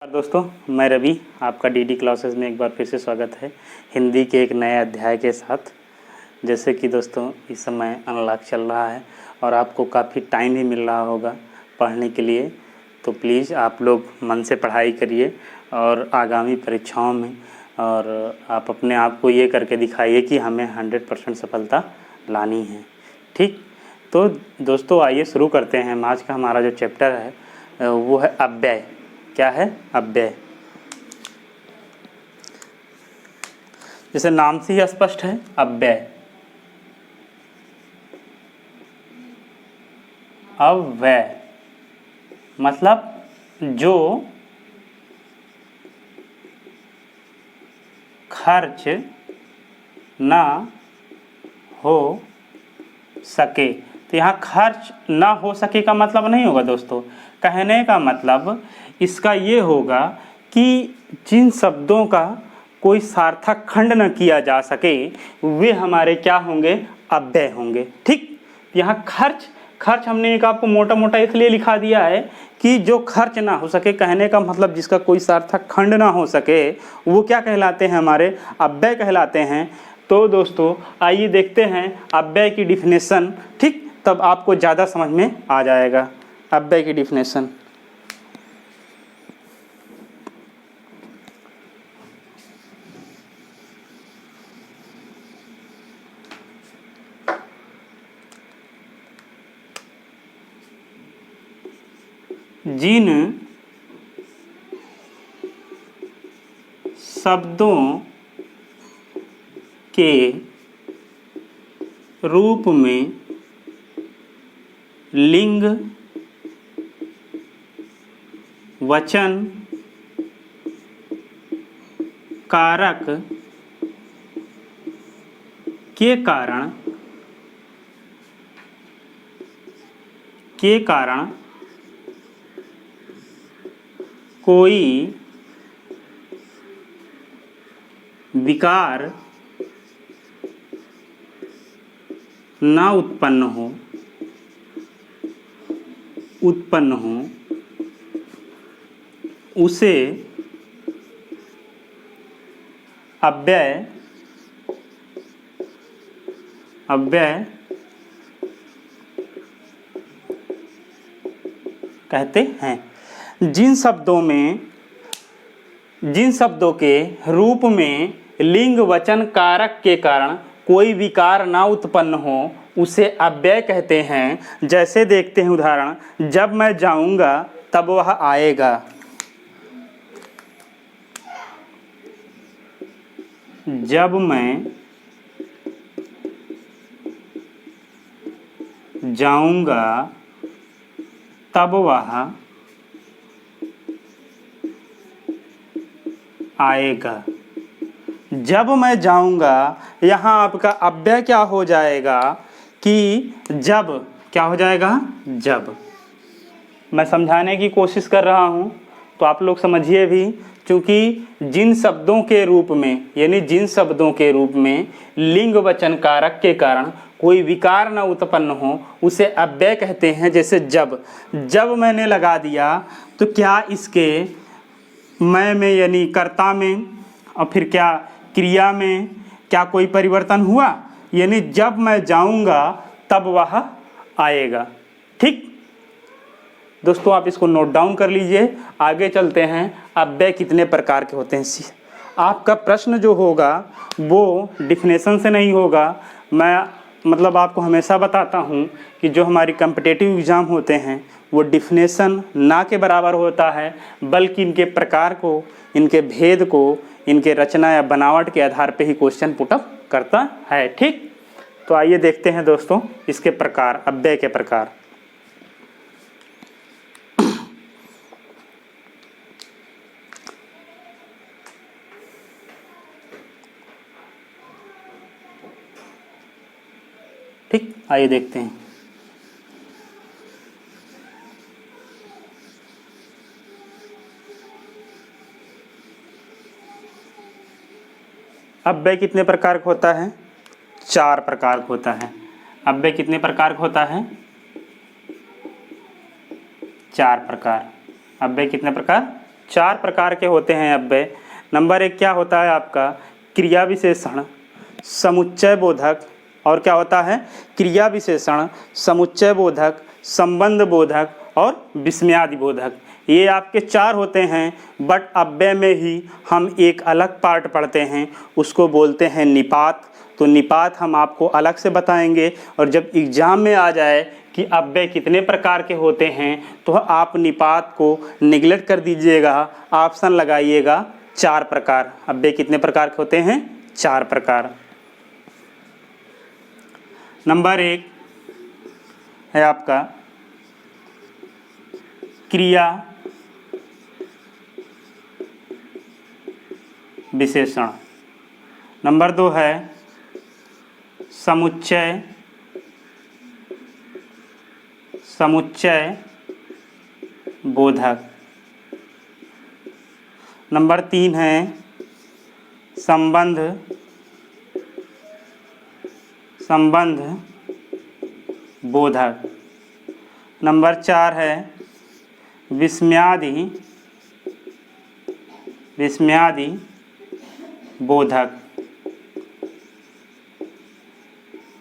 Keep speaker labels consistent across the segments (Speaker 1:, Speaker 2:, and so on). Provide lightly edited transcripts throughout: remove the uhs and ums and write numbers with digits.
Speaker 1: दोस्तों, मैं रवि, आपका डीडी क्लासेस में एक बार फिर से स्वागत है हिंदी के एक नए अध्याय के साथ। जैसे कि दोस्तों इस समय अनलॉक चल रहा है और आपको काफ़ी टाइम ही मिल रहा होगा पढ़ने के लिए, तो प्लीज़ आप लोग मन से पढ़ाई करिए और आगामी परीक्षाओं में और आप अपने आप को ये करके दिखाइए कि हमें 100% सफलता लानी है। ठीक, तो दोस्तों आइए शुरू करते हैं। आज का हमारा जो चैप्टर है वो है अव्यय। क्या है? अव्यय। जैसे नाम से ही स्पष्ट है, अव्यय। अव्यय मतलब जो खर्च ना हो सके। तो यहाँ खर्च ना हो सके का मतलब नहीं होगा दोस्तों। कहने का मतलब इसका ये होगा कि जिन शब्दों का कोई सार्थक खंड न किया जा सके वे हमारे क्या होंगे? अव्यय होंगे। ठीक, यहाँ खर्च हमने एक आपको मोटा मोटा इसलिए लिखा दिया है कि जो खर्च ना हो सके, कहने का मतलब जिसका कोई सार्थक खंड ना हो सके वो क्या कहलाते हैं? हमारे अव्यय कहलाते हैं। तो दोस्तों आइए देखते हैं अव्यय की डिफिनेशन। ठीक, तब आपको ज़्यादा समझ में आ जाएगा अव्यय की डिफिनेशन। जिन शब्दों के रूप में लिंग, वचन, कारक के कारण कोई विकार ना उत्पन्न हो उसे अव्यय कहते हैं। जिन शब्दों के रूप में लिंग, वचन, कारक के कारण कोई विकार ना उत्पन्न हो उसे अव्यय कहते हैं। जैसे देखते हैं उदाहरण, जब मैं जाऊंगा तब वह आएगा। जब मैं जाऊंगा तब वह आएगा। जब मैं जाऊंगा, यहाँ आपका अव्यय क्या हो जाएगा कि जब। क्या हो जाएगा? जब। मैं समझाने की कोशिश कर रहा हूँ तो आप लोग समझिए भी, क्योंकि जिन शब्दों के रूप में, यानी जिन शब्दों के रूप में लिंग, वचन, कारक के कारण कोई विकार न उत्पन्न हो उसे अव्यय कहते हैं। जैसे जब मैंने लगा दिया तो क्या इसके मैं में यानी कर्ता में और फिर क्या क्रिया में क्या कोई परिवर्तन हुआ? यानी जब मैं जाऊंगा तब वह आएगा। ठीक दोस्तों, आप इसको नोट डाउन कर लीजिए। आगे चलते हैं, अव्यय कितने प्रकार के होते हैं। आपका प्रश्न जो होगा वो डिफिनेशन से नहीं होगा। मैं आपको हमेशा बताता हूँ कि जो हमारी कॉम्पिटिटिव एग्ज़ाम होते हैं वो डिफिनेशन ना के बराबर होता है, बल्कि इनके प्रकार को, इनके भेद को, इनके रचना या बनावट के आधार पे ही क्वेश्चन पुटअप करता है। ठीक, तो आइए देखते हैं दोस्तों इसके प्रकार, अव्यय के प्रकार। ठीक, आइए देखते हैं। अव्यय कितने प्रकार का होता है? 4 प्रकार का होता है। अव्यय कितने प्रकार का होता है? 4 प्रकार। अव्यय कितने प्रकार? 4 प्रकार के होते हैं अव्यय। नंबर 1 क्या होता है आपका क्रिया विशेषण, समुच्चय बोधक, और क्या होता है क्रिया विशेषण, समुच्चय बोधक, संबंध बोधक और विस्मयादि बोधक। ये आपके 4 होते हैं, बट अव्यय में ही हम एक अलग पार्ट पढ़ते हैं, उसको बोलते हैं निपात। तो निपात हम आपको अलग से बताएंगे, और जब एग्जाम में आ जाए कि अव्यय कितने प्रकार के होते हैं तो आप निपात को निगलेक्ट कर दीजिएगा, ऑप्शन लगाइएगा 4 प्रकार। अव्यय कितने प्रकार के होते हैं 4 प्रकार। नंबर 1 है आपका क्रिया विशेषण। नंबर 2 है समुच्चय बोधक। नंबर 3 है संबंध बोधक। नंबर 4 है विस्मयादि बोधक।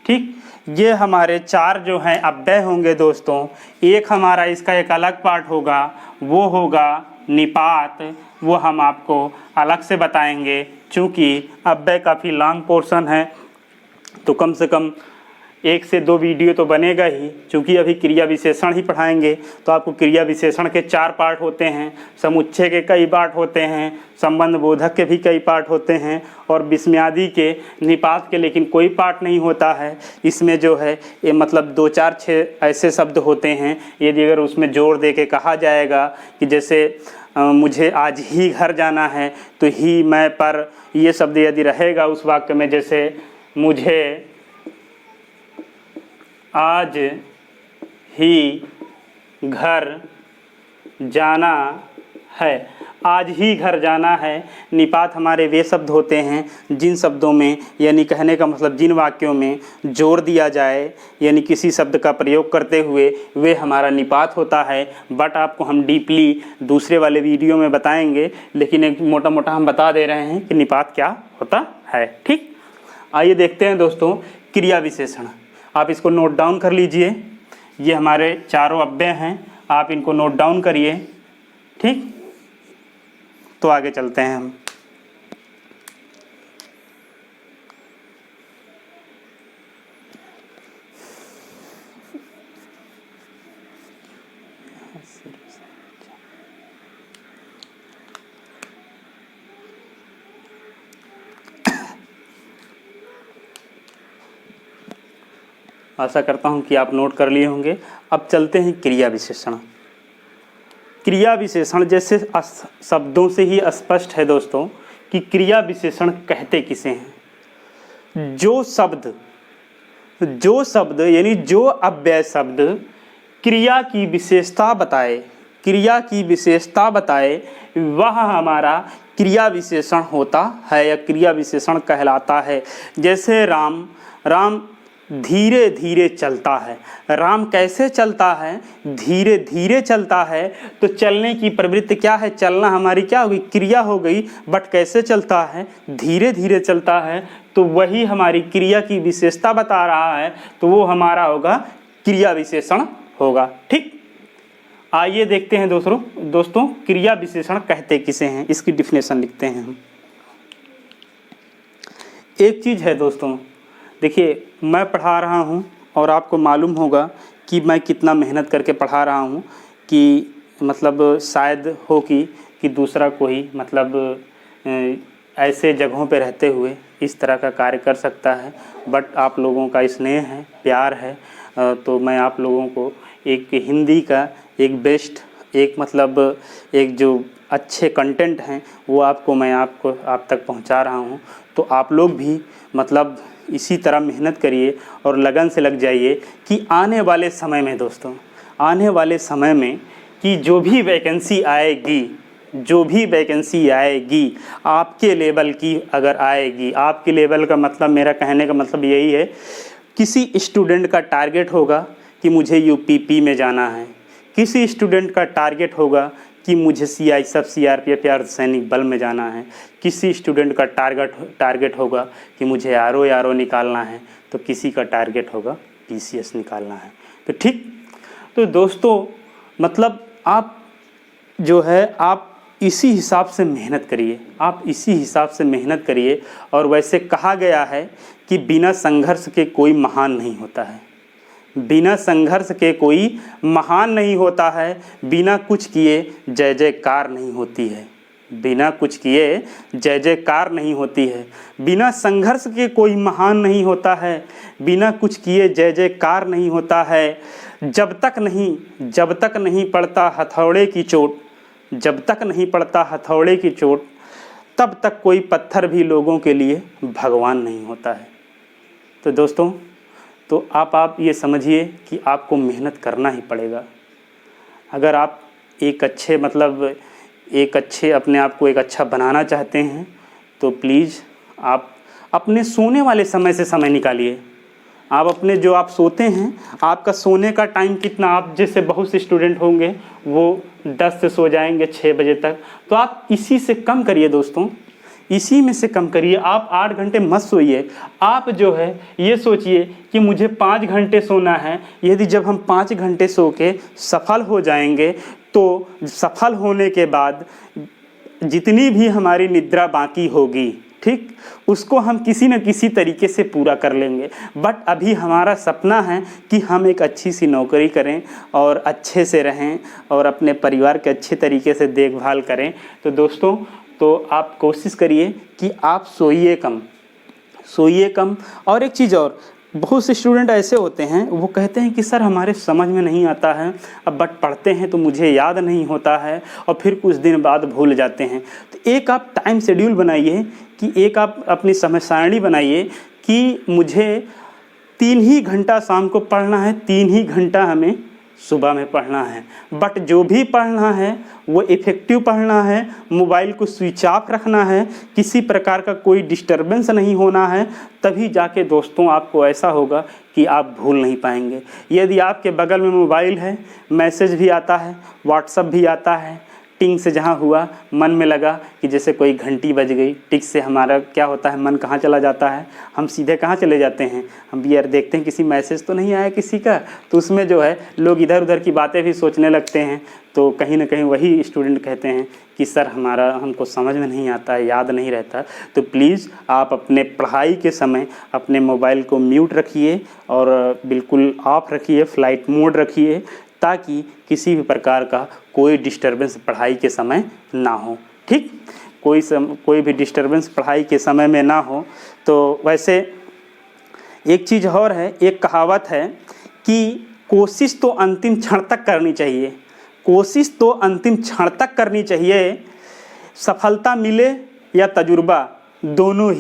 Speaker 1: ठीक, ये हमारे 4 जो हैं अव्यय होंगे दोस्तों। एक हमारा इसका एक अलग पार्ट होगा, वो होगा निपात, वो हम आपको अलग से बताएंगे। चूँकि अव्यय काफ़ी लॉन्ग पोर्शन है तो कम से कम 1 से 2 वीडियो तो बनेगा ही। चूँकि अभी क्रिया विशेषण ही पढ़ाएंगे तो आपको क्रिया विशेषण के 4 पार्ट होते हैं, समुच्चय के कई पार्ट होते हैं, संबंध बोधक के भी कई पार्ट होते हैं, और विस्मयादि के निपात के लेकिन कोई पार्ट नहीं होता है। इसमें जो है ये मतलब 2 4 6 ऐसे शब्द होते हैं, यदि अगर उसमें जोड़ दे के कहा जाएगा कि जैसे मुझे आज ही घर जाना है, तो ही मैं पर ये शब्द यदि रहेगा उस वाक्य में, जैसे मुझे आज ही घर जाना है, आज ही घर जाना है। निपात हमारे वे शब्द होते हैं जिन शब्दों में, यानी कहने का मतलब जिन वाक्यों में जोड़ दिया जाए, यानी किसी शब्द का प्रयोग करते हुए, वे हमारा निपात होता है। बट आपको हम डीपली दूसरे वाले वीडियो में बताएंगे, लेकिन एक मोटा मोटा हम बता दे रहे हैं कि निपात क्या होता है। ठीक, आइए देखते हैं दोस्तों क्रिया विशेषण। आप इसको नोट डाउन कर लीजिए, ये हमारे 4 अव्यय हैं, आप इनको नोट डाउन करिए। ठीक, तो आगे चलते हैं हम। आशा करता हूं कि आप नोट कर लिए होंगे। अब चलते हैं क्रिया विशेषण। क्रिया विशेषण जैसे शब्दों से ही स्पष्ट है दोस्तों कि क्रिया विशेषण कहते किसे हैं। जो शब्द यानी जो अव्यय शब्द क्रिया की विशेषता बताए, वह हमारा क्रिया विशेषण होता है या क्रिया विशेषण कहलाता है। जैसे राम धीरे धीरे चलता है। राम कैसे चलता है? धीरे धीरे चलता है। तो चलने की प्रवृत्ति क्या है? चलना हमारी क्या होगी? क्रिया हो गई। बट कैसे चलता है? धीरे धीरे चलता है। तो वही हमारी क्रिया की विशेषता बता रहा है, तो वो हमारा होगा क्रिया विशेषण होगा। ठीक, आइए देखते हैं दोस्तों क्रिया विशेषण कहते किसे हैं, इसकी डिफिनेशन लिखते हैं हम। एक चीज़ है दोस्तों, देखिए मैं पढ़ा रहा हूँ और आपको मालूम होगा कि मैं कितना मेहनत करके पढ़ा रहा हूँ, कि मतलब शायद हो कि दूसरा कोई मतलब ऐसे जगहों पे रहते हुए इस तरह का कार्य कर सकता है। बट आप लोगों का स्नेह है, प्यार है, तो मैं आप लोगों को एक हिंदी का एक बेस्ट एक जो अच्छे कंटेंट हैं वो मैं आप तक पहुंचा रहा हूं। तो आप लोग भी मतलब इसी तरह मेहनत करिए और लगन से लग जाइए कि आने वाले समय में कि जो भी वैकेंसी आएगी आपके लेवल की अगर आएगी, आपके लेवल का मतलब मेरा कहने का मतलब यही है, किसी स्टूडेंट का टारगेट होगा कि मुझे यूपीपी में जाना है, किसी स्टूडेंट का टारगेट होगा कि मुझे CI सब CRPF या अर्धसैनिक बल में जाना है, किसी स्टूडेंट का टारगेट होगा कि मुझे RO निकालना है, तो किसी का टारगेट होगा PCS निकालना है। तो ठीक, तो दोस्तों मतलब आप जो है आप इसी हिसाब से मेहनत करिए, आप इसी हिसाब से मेहनत करिए। और वैसे कहा गया है कि बिना संघर्ष के कोई महान नहीं होता है, बिना संघर्ष के कोई महान नहीं होता है, बिना कुछ किए जय जयकार नहीं होती है, बिना कुछ किए जय जयकार नहीं होती है, बिना संघर्ष के कोई महान नहीं होता है, बिना कुछ किए जय जयकार नहीं होता है। जब तक नहीं पड़ता हथौड़े की चोट, जब तक नहीं पड़ता हथौड़े की चोट, तब तक कोई पत्थर भी लोगों के लिए भगवान नहीं होता है। तो दोस्तों, तो आप ये समझिए कि आपको मेहनत करना ही पड़ेगा। अगर आप एक अच्छे अपने आप को एक अच्छा बनाना चाहते हैं, तो प्लीज़ आप अपने सोने वाले समय से समय निकालिए। आप अपने जो आप सोते हैं, आपका सोने का टाइम कितना, आप जैसे बहुत से स्टूडेंट होंगे वो 10 से सो जाएंगे 6 बजे तक, तो आप इसी से कम करिए दोस्तों, इसी में से कम करिए। आप 8 घंटे मत सोइए, आप जो है ये सोचिए कि मुझे 5 घंटे सोना है। यदि जब हम 5 घंटे सो के सफल हो जाएंगे, तो सफल होने के बाद जितनी भी हमारी निद्रा बाकी होगी, ठीक, उसको हम किसी न किसी तरीके से पूरा कर लेंगे। बट अभी हमारा सपना है कि हम एक अच्छी सी नौकरी करें और अच्छे से रहें और अपने परिवार के अच्छे तरीके से देखभाल करें। तो दोस्तों, तो आप कोशिश करिए कि आप सोइए कम। और एक चीज़ और, बहुत से स्टूडेंट ऐसे होते हैं, वो कहते हैं कि सर हमारे समझ में नहीं आता है, अब बट पढ़ते हैं तो मुझे याद नहीं होता है और फिर कुछ दिन बाद भूल जाते हैं। तो एक आप टाइम शेड्यूल बनाइए, कि एक आप अपनी समय सारणी बनाइए कि मुझे 3 ही घंटा शाम को पढ़ना है, 3 ही घंटा हमें सुबह में पढ़ना है। बट जो भी पढ़ना है वो इफ़ेक्टिव पढ़ना है, मोबाइल को स्विच ऑफ रखना है, किसी प्रकार का कोई डिस्टर्बेंस नहीं होना है। तभी जाके दोस्तों आपको ऐसा होगा कि आप भूल नहीं पाएंगे। यदि आपके बगल में मोबाइल है, मैसेज भी आता है, व्हाट्सएप भी आता है, टिंग से जहाँ हुआ मन में लगा कि जैसे कोई घंटी बज गई, टिक से हमारा क्या होता है, मन कहाँ चला जाता है, हम सीधे कहाँ चले जाते हैं, हम भी यार देखते हैं किसी मैसेज तो नहीं आया किसी का। तो उसमें जो है लोग इधर उधर की बातें भी सोचने लगते हैं। तो कहीं ना कहीं वही स्टूडेंट कहते हैं कि सर हमको समझ में नहीं आता है, याद नहीं रहता। तो प्लीज़ आप अपने पढ़ाई के समय अपने मोबाइल को म्यूट रखिए और बिल्कुल ऑफ रखिए, फ्लाइट मोड रखिए, ताकि किसी भी प्रकार का कोई डिस्टर्बेंस पढ़ाई के समय ना हो। ठीक, कोई भी डिस्टर्बेंस पढ़ाई के समय में ना हो। तो वैसे एक चीज़ और है, एक कहावत है कि कोशिश तो अंतिम क्षण तक करनी चाहिए, कोशिश तो अंतिम क्षण तक करनी चाहिए। सफलता मिले या तजुर्बा, दोनों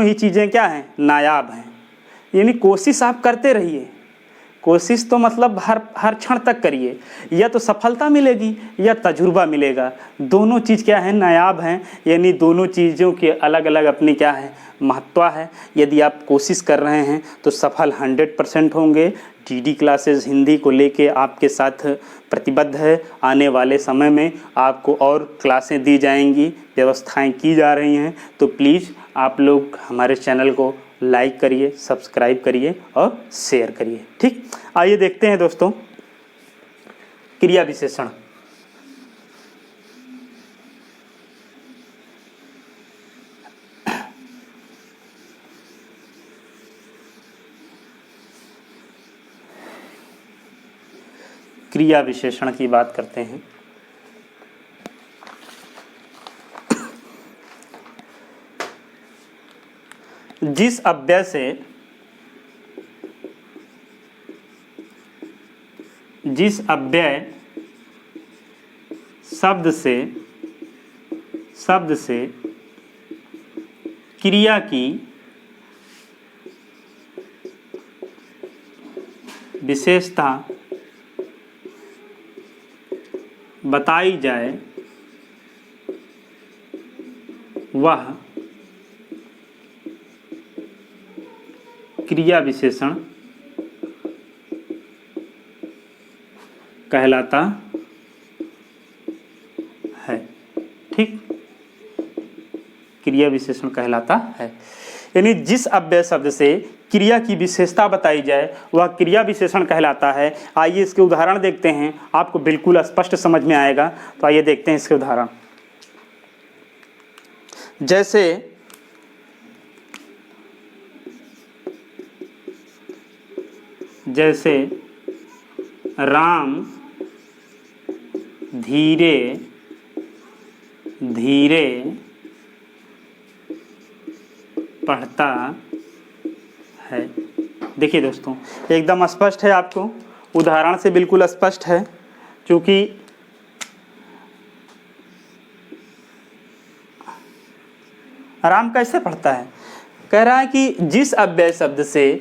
Speaker 1: ही चीज़ें क्या हैं, नायाब हैं। यानी कोशिश आप करते रहिए, कोशिश तो मतलब हर क्षण तक करिए, या तो सफलता मिलेगी या तजुर्बा मिलेगा। दोनों चीज़ क्या है, नायाब हैं। यानी दोनों चीज़ों के अलग अलग अपनी क्या है, महत्व है। यदि आप कोशिश कर रहे हैं तो सफल 100% होंगे। DD क्लासेस हिंदी को लेके आपके साथ प्रतिबद्ध है। आने वाले समय में आपको और क्लासें दी जाएंगी, व्यवस्थाएं की जा रही हैं। तो प्लीज़ आप लोग हमारे चैनल को लाइक करिए, सब्सक्राइब करिए और शेयर करिए। ठीक, आइए देखते हैं दोस्तों क्रिया विशेषण। क्रिया विशेषण की बात करते हैं। जिस अव्यय शब्द से क्रिया की विशेषता बताई जाए, वह क्रिया विशेषण कहलाता ठीक, क्रिया विशेषण कहलाता है। यानी जिस अव्यय शब्द से क्रिया की विशेषता बताई जाए वह क्रिया विशेषण कहलाता है। आइए इसके उदाहरण देखते हैं, आपको बिल्कुल स्पष्ट समझ में आएगा। तो आइए देखते हैं इसके उदाहरण। जैसे राम धीरे धीरे पढ़ता है। देखिए दोस्तों, एकदम स्पष्ट है, आपको उदाहरण से बिल्कुल स्पष्ट है। क्योंकि राम कैसे पढ़ता है, कह रहा है कि जिस अव्यय शब्द से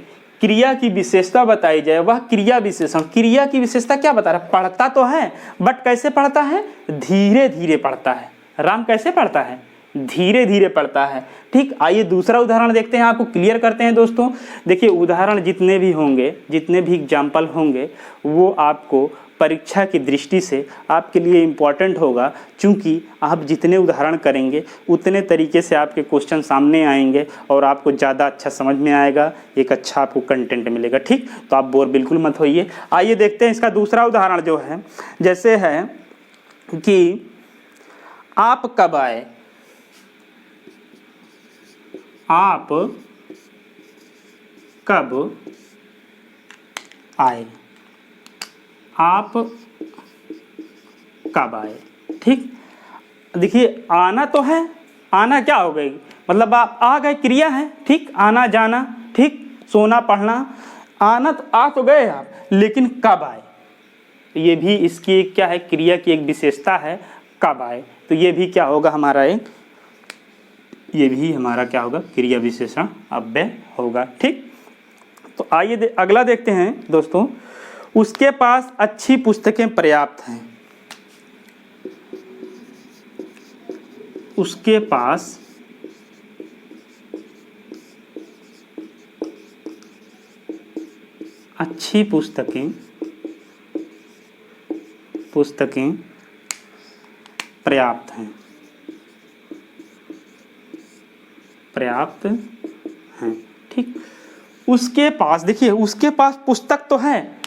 Speaker 1: क्रिया की विशेषता बताई जाए वह क्रिया विशेषण। क्रिया की विशेषता क्या बता रहा है, पढ़ता तो है बट कैसे पढ़ता है, धीरे धीरे पढ़ता है। राम कैसे पढ़ता है, धीरे धीरे पढ़ता है। ठीक, आइए दूसरा उदाहरण देखते हैं, आपको क्लियर करते हैं दोस्तों। देखिए उदाहरण जितने भी होंगे, जितने भी एग्जाम्पल होंगे, वो आपको परीक्षा की दृष्टि से आपके लिए इम्पॉर्टेंट होगा। क्योंकि आप जितने उदाहरण करेंगे उतने तरीके से आपके क्वेश्चन सामने आएंगे और आपको ज़्यादा अच्छा समझ में आएगा, एक अच्छा आपको कंटेंट मिलेगा। ठीक, तो आप बोर बिल्कुल मत होइए। आइए देखते हैं इसका दूसरा उदाहरण जो है, जैसे है कि आप कब आए, आप कब आए, आप कब आए। ठीक, देखिए आना तो है, आना क्या हो गई, मतलब आप आ गए, क्रिया है। ठीक, आना जाना, ठीक, सोना पढ़ना, आना तो आ तो गए आप, लेकिन कब आए, ये भी इसकी क्या है, क्रिया की एक विशेषता है, कब आए। तो ये भी क्या होगा हमारा एक, ये भी हमारा क्या होगा, क्रिया विशेषण अव्यय होगा। ठीक, तो आइए अगला देखते हैं दोस्तों। उसके पास अच्छी पुस्तकें पर्याप्त हैं, उसके पास अच्छी पुस्तकें पर्याप्त हैं, पर्याप्त हैं। ठीक, उसके पास, देखिए उसके पास पुस्तक तो है,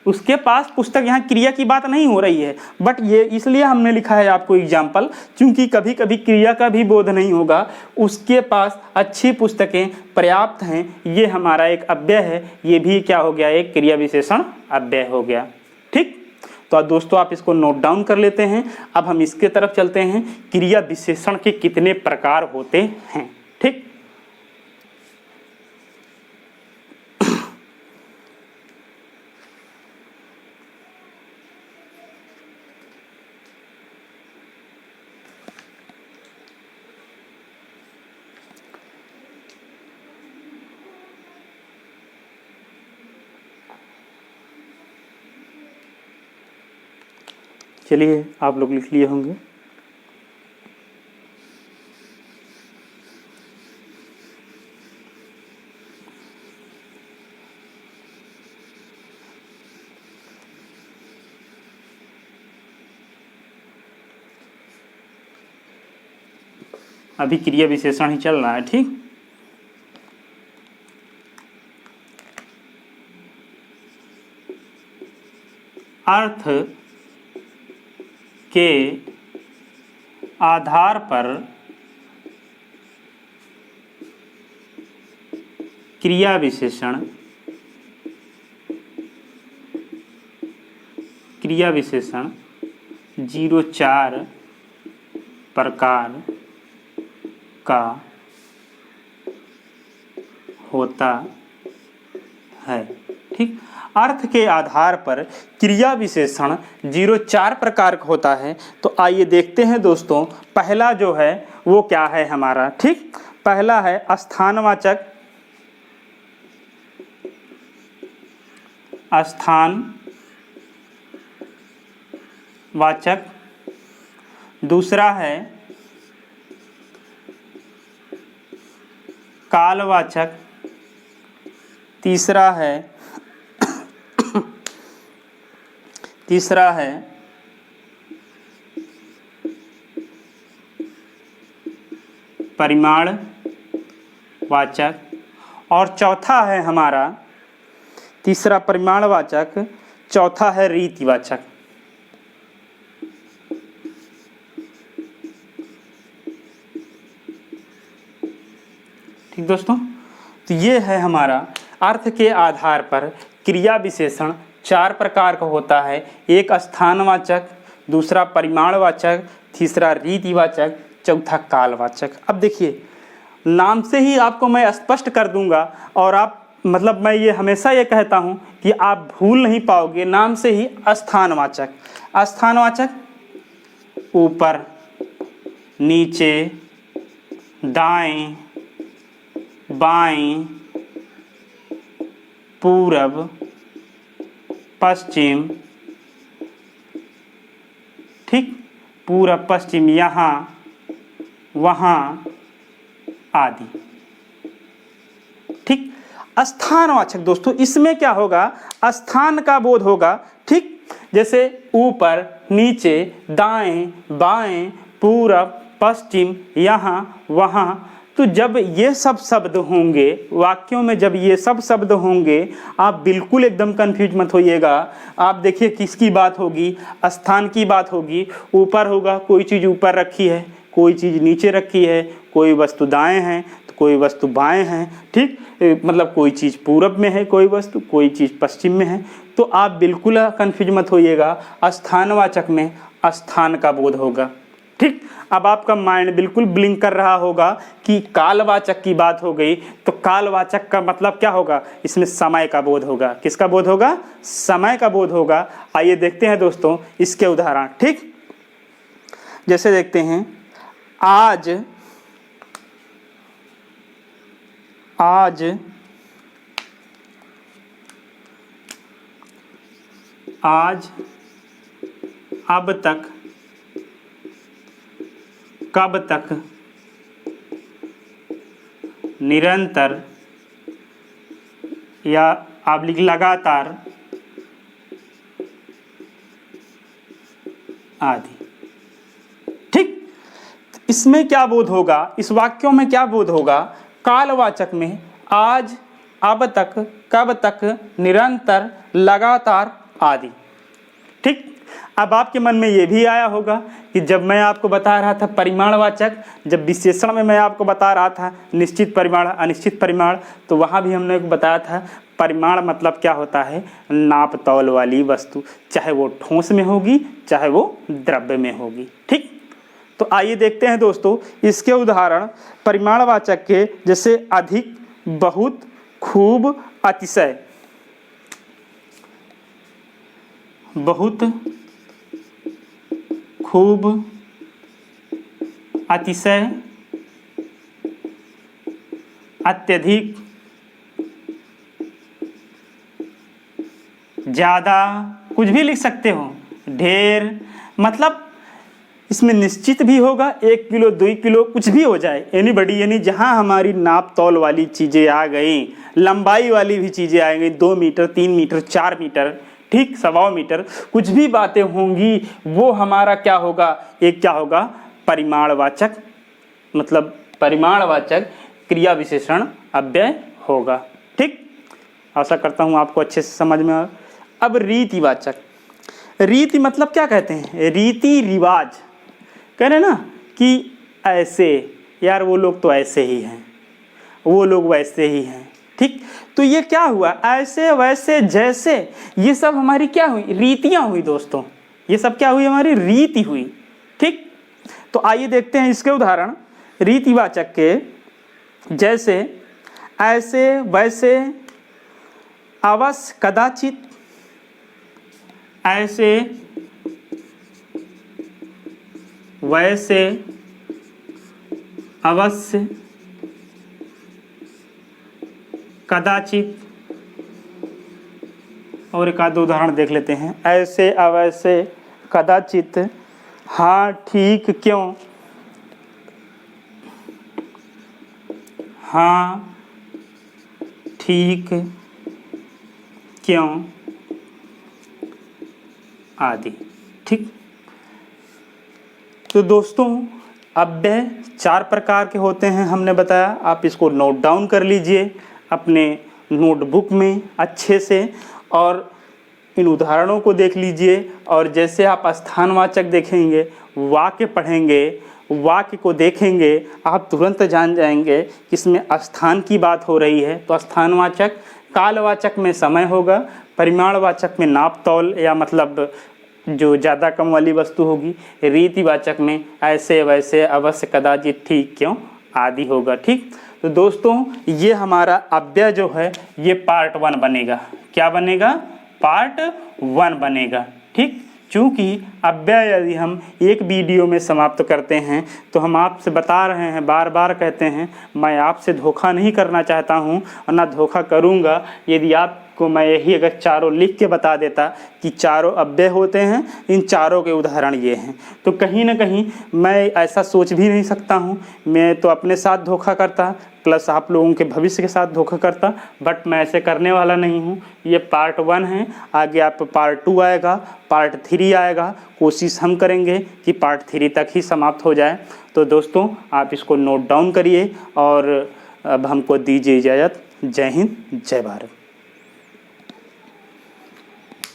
Speaker 1: उसके पास पुस्तक, यहाँ क्रिया की बात नहीं हो रही है, बट ये इसलिए हमने लिखा है आपको एग्जाम्पल, क्योंकि कभी कभी क्रिया का भी बोध नहीं होगा। उसके पास अच्छी पुस्तकें पर्याप्त हैं, ये हमारा एक अव्यय है, ये भी क्या हो गया, एक क्रिया विशेषण अव्यय हो गया। ठीक, तो दोस्तों आप इसको नोट डाउन कर लेते हैं। अब हम इसके तरफ चलते हैं, क्रिया विशेषण के कितने प्रकार होते हैं। ठीक, चलिए आप लोग लिख लिए होंगे। अभी क्रिया विशेषण ही चल रहा है। ठीक, अर्थ के आधार पर क्रिया विशेषण 04 प्रकार का होता है। ठीक, अर्थ के आधार पर क्रिया विशेषण 04 प्रकार का होता है। तो आइए देखते हैं दोस्तों, पहला जो है वो क्या है हमारा। ठीक, पहला है स्थानवाचक, स्थानवाचक। दूसरा है कालवाचक। तीसरा है परिमाणवाचक, और चौथा है हमारा, तीसरा परिमाणवाचक, चौथा है रीतिवाचक। ठीक दोस्तों, तो ये है हमारा अर्थ के आधार पर क्रिया विशेषण 4 प्रकार का होता है। एक स्थानवाचक, दूसरा परिमाणवाचक, तीसरा रीतिवाचक, चौथा कालवाचक। अब देखिए, नाम से ही आपको मैं स्पष्ट कर दूंगा, और आप मतलब मैं ये हमेशा ये कहता हूँ कि आप भूल नहीं पाओगे। नाम से ही स्थानवाचक, स्थानवाचक ऊपर, नीचे, दाएं, बाएं, पूरब, पश्चिम, ठीक, पूरब पश्चिम, यहाँ वहाँ आदि। ठीक, स्थानवाचक दोस्तों, इसमें क्या होगा, स्थान का बोध होगा। ठीक, जैसे ऊपर, नीचे, दाएं, बाएं, पूरब, पश्चिम, यहाँ वहाँ। तो जब ये सब शब्द होंगे वाक्यों में, जब ये सब शब्द होंगे, आप बिल्कुल एकदम कंफ्यूज मत होइएगा। आप देखिए किसकी बात होगी, स्थान की बात होगी। ऊपर होगा, कोई चीज़ ऊपर रखी है, कोई चीज़ नीचे रखी है, कोई वस्तु दाएं है तो कोई वस्तु बाएं है। ठीक, मतलब कोई चीज़ पूरब में है, कोई वस्तु, कोई चीज़ पश्चिम में है। तो आप बिल्कुल कंफ्यूज मत होइएगा। स्थानवाचक में स्थान का बोध होगा। ठीक, अब आपका माइंड बिल्कुल ब्लिंक कर रहा होगा कि कालवाचक की बात हो गई, तो कालवाचक का मतलब क्या होगा, इसमें समय का बोध होगा। किसका बोध होगा, समय का बोध होगा। आइए देखते हैं दोस्तों इसके उदाहरण। ठीक, जैसे देखते हैं, आज, आज, आज, अब तक, कब तक, निरंतर, या आप लिख लगातार, आदि। ठीक, इसमें क्या बोध होगा, इस वाक्यों में क्या बोध होगा, कालवाचक में आज, अब तक, कब तक, निरंतर, लगातार, आदि। ठीक, अब आपके मन में ये भी आया होगा कि जब मैं आपको बता रहा था परिमाणवाचक, जब विशेषण में मैं आपको बता रहा था निश्चित परिमाण, अनिश्चित परिमाण, तो वहाँ भी हमने बताया था परिमाण मतलब क्या होता है, नाप तौल वाली वस्तु, चाहे वो ठोस में होगी चाहे वो द्रव्य में होगी। ठीक, तो आइए देखते हैं दोस्तों इसके उदाहरण परिमाणवाचक के, जैसे अधिक, बहुत, खूब, अतिशय। बहुत, खूब, अतिशय, अत्यधिक, ज़्यादा, कुछ भी लिख सकते हो, ढेर। मतलब इसमें निश्चित भी होगा, 1 किलो 2 किलो कुछ भी हो जाए, एनीबडी, यानी जहाँ हमारी नाप तौल वाली चीज़ें आ गई, लंबाई वाली भी चीज़ें आ गई, 2 मीटर 3 मीटर 4 मीटर, ठीक, 1.25 मीटर, कुछ भी बातें होंगी, वो हमारा क्या होगा, एक क्या होगा, परिमाणवाचक, मतलब परिमाणवाचक क्रिया विशेषण अव्यय होगा। ठीक, आशा करता हूँ आपको अच्छे से समझ में आ। अब रीतिवाचक, रीति मतलब क्या कहते हैं, रीति रिवाज। कह रहे ना कि ऐसे, यार वो लोग तो ऐसे ही हैं, वो लोग वैसे ही हैं। ठीक, तो ये क्या हुआ, ऐसे वैसे जैसे, ये सब हमारी क्या हुई, रीतियां हुई दोस्तों। ये सब क्या हुई, हमारी रीति हुई। ठीक, तो आइए देखते हैं इसके उदाहरण रीतिवाचक के, जैसे ऐसे वैसे, अवश्य, कदाचित, ऐसे वैसे, अवश्य, कदाचित। और एक आध उदाहरण देख लेते हैं, ऐसे अवैसे, कदाचित, हाँ ठीक क्यों, हाँ ठीक क्यों, आदि। ठीक, तो दोस्तों अव्यय 4 प्रकार के होते हैं हमने बताया, आप इसको नोट डाउन कर लीजिए अपने नोटबुक में अच्छे से और इन उदाहरणों को देख लीजिए। और जैसे आप स्थानवाचक देखेंगे, वाक्य पढ़ेंगे, वाक्य को देखेंगे, आप तुरंत जान जाएंगे कि इसमें स्थान की बात हो रही है तो स्थानवाचक, कालवाचक में समय होगा, परिमाणवाचक में नाप तौल या मतलब जो ज़्यादा कम वाली वस्तु होगी, रीतिवाचक में ऐसे वैसे अवश्य कदाचित ठीक क्यों आदि होगा। ठीक, तो दोस्तों ये हमारा अव्यय जो है ये पार्ट 1 बनेगा। क्या बनेगा? पार्ट 1 बनेगा। ठीक, चूँकि अव्यय यदि हम एक वीडियो में समाप्त करते हैं तो हम आपसे बता रहे हैं, बार बार कहते हैं, मैं आपसे धोखा नहीं करना चाहता हूँ और ना धोखा करूँगा। यदि आपको मैं यही अगर चारों लिख के बता देता कि चारों अव्यय होते हैं, इन चारों के उदाहरण ये हैं, तो कहीं ना कहीं मैं ऐसा सोच भी नहीं सकता हूँ। मैं तो अपने साथ धोखा करता प्लस आप लोगों के भविष्य के साथ धोखा करता, बट मैं ऐसे करने वाला नहीं हूँ। ये पार्ट 1 है, आगे आप पार्ट 2 आएगा, पार्ट 3 आएगा। कोशिश हम करेंगे कि पार्ट 3 तक ही समाप्त हो जाए। तो दोस्तों आप इसको नोट डाउन करिए और अब हमको दीजिए इजाज़त। जय हिंद, जय भारत।